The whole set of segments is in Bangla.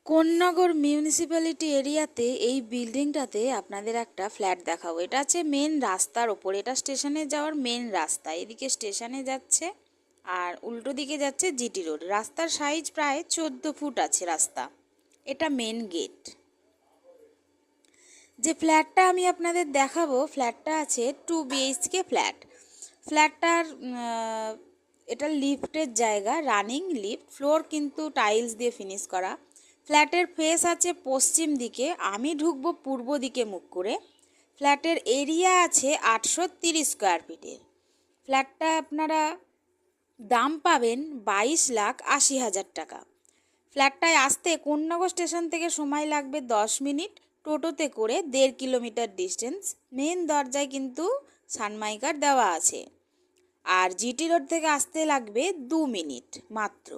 কোন্নগর মিউনিসিপ্যালিটি এরিয়াতে এই বিল্ডিংটাতে আপনাদের একটা ফ্ল্যাট দেখাবো। এটা আছে মেন রাস্তার ওপর, এটা স্টেশনে যাওয়ার মেন রাস্তা। এদিকে স্টেশনে যাচ্ছে আর উল্টো দিকে যাচ্ছে জিটি রোড। রাস্তার সাইজ প্রায় 14 ফুট আছে রাস্তা। এটা মেন গেট। যে ফ্ল্যাটটা আমি আপনাদের দেখাবো, ফ্ল্যাটটা আছে 2 BHK ফ্ল্যাট। ফ্ল্যাটটার এটা লিফটের জায়গা, রানিং লিফট, ফ্লোর কিন্তু টাইলস দিয়ে ফিনিশ করা। ফ্ল্যাটের ফেস আছে পশ্চিম দিকে, আমি ঢুকবো পূর্ব দিকে মুখ করে। ফ্ল্যাটের এরিয়া আছে 830 স্কোয়ার ফিটের। ফ্ল্যাটটা আপনারা দাম পাবেন 22,80,000 টাকা। ফ্ল্যাটটায় আসতে কোন্নগর স্টেশন থেকে সময় লাগবে 10 মিনিট, টোটোতে করে 1.5 কিলোমিটার ডিস্টেন্স। মেন দরজায় কিন্তু সানমাইকার দেওয়া আছে। আর জিটি রোড থেকে আসতে লাগবে 2 মিনিট মাত্র।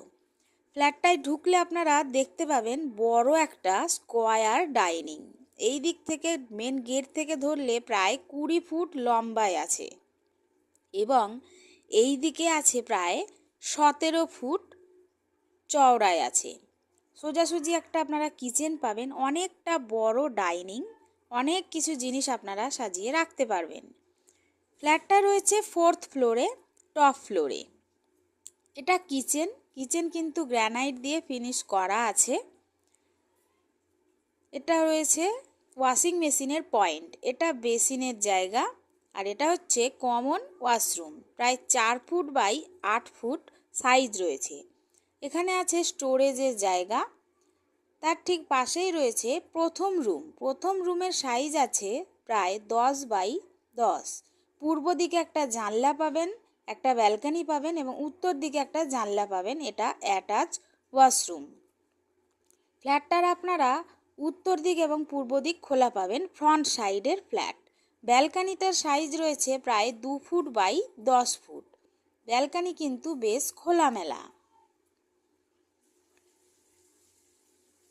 ফ্ল্যাটটায় ঢুকলে আপনারা দেখতে পাবেন বড় একটা স্কোয়ার ডাইনিং। এই দিক থেকে মেন গেট থেকে ধরলে প্রায় 20 ফুট লম্বায় আছে এবং এই দিকে আছে প্রায় 17 ফুট চওড়ায় আছে। সোজাসুজি একটা আপনারা কিচেন পাবেন, অনেকটা বড় ডাইনিং, অনেক কিছু জিনিস আপনারা সাজিয়ে রাখতে পারবেন। ফ্ল্যাটটা রয়েছে 4th ফ্লোরে, টপ ফ্লোরে। এটা কিচেন কিন্তু গ্রানাইট দিয়ে ফিনিশ করা আছে। এটা রয়েছে ওয়াশিং মেশিনের পয়েন্ট, এটা বেসিনের জায়গা। আর এটা হচ্ছে কমন ওয়াশরুম, প্রায় 4 ফুট বাই 8 ফুট সাইজ রয়েছে। এখানে আছে স্টোরেজের জায়গা। তার ঠিক পাশেই রয়েছে প্রথম রুমের সাইজ আছে প্রায় 10 বাই 10। পূর্ব দিকে একটা জানলা পাবেন, একটা ব্যালকনি পাবেন এবং উত্তর দিকে একটা জানলা পাবেন। এটা অ্যাটাচ ওয়াশরুম। ফ্ল্যাটটার আপনারা উত্তর দিক এবং পূর্ব দিক খোলা পাবেন, ফ্রন্ট সাইডের ফ্ল্যাট। ব্যালকনিটার সাইজ রয়েছে প্রায় 2 ফুট বাই 10 ফুট। ব্যালকনি কিন্তু বেশ খোলামেলা।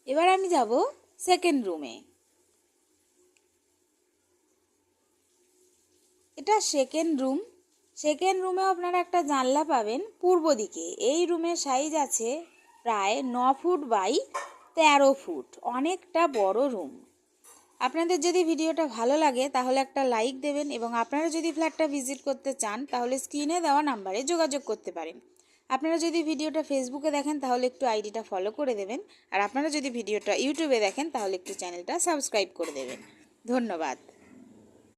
এবার আমি যাব সেকেন্ড রুমে। এটা সেকেন্ড রুমেও আপনারা একটা জানলা পাবেন পূর্ব দিকে। এই রুমের সাইজ আছে প্রায় 9 ফুট বাই 13 ফুট, অনেকটা বড় রুম। আপনাদের যদি ভিডিওটা ভালো লাগে তাহলে একটা লাইক দেবেন এবং আপনারা যদি ফ্ল্যাটটা ভিজিট করতে চান তাহলে স্ক্রিনে দেওয়া নাম্বারে যোগাযোগ করতে পারেন। আপনারা যদি ভিডিওটা ফেসবুকে দেখেন তাহলে একটু আইডিটা ফলো করে দেবেন, আর আপনারা যদি ভিডিওটা ইউটিউবে দেখেন তাহলে একটু চ্যানেলটা সাবস্ক্রাইব করে দেবেন। ধন্যবাদ।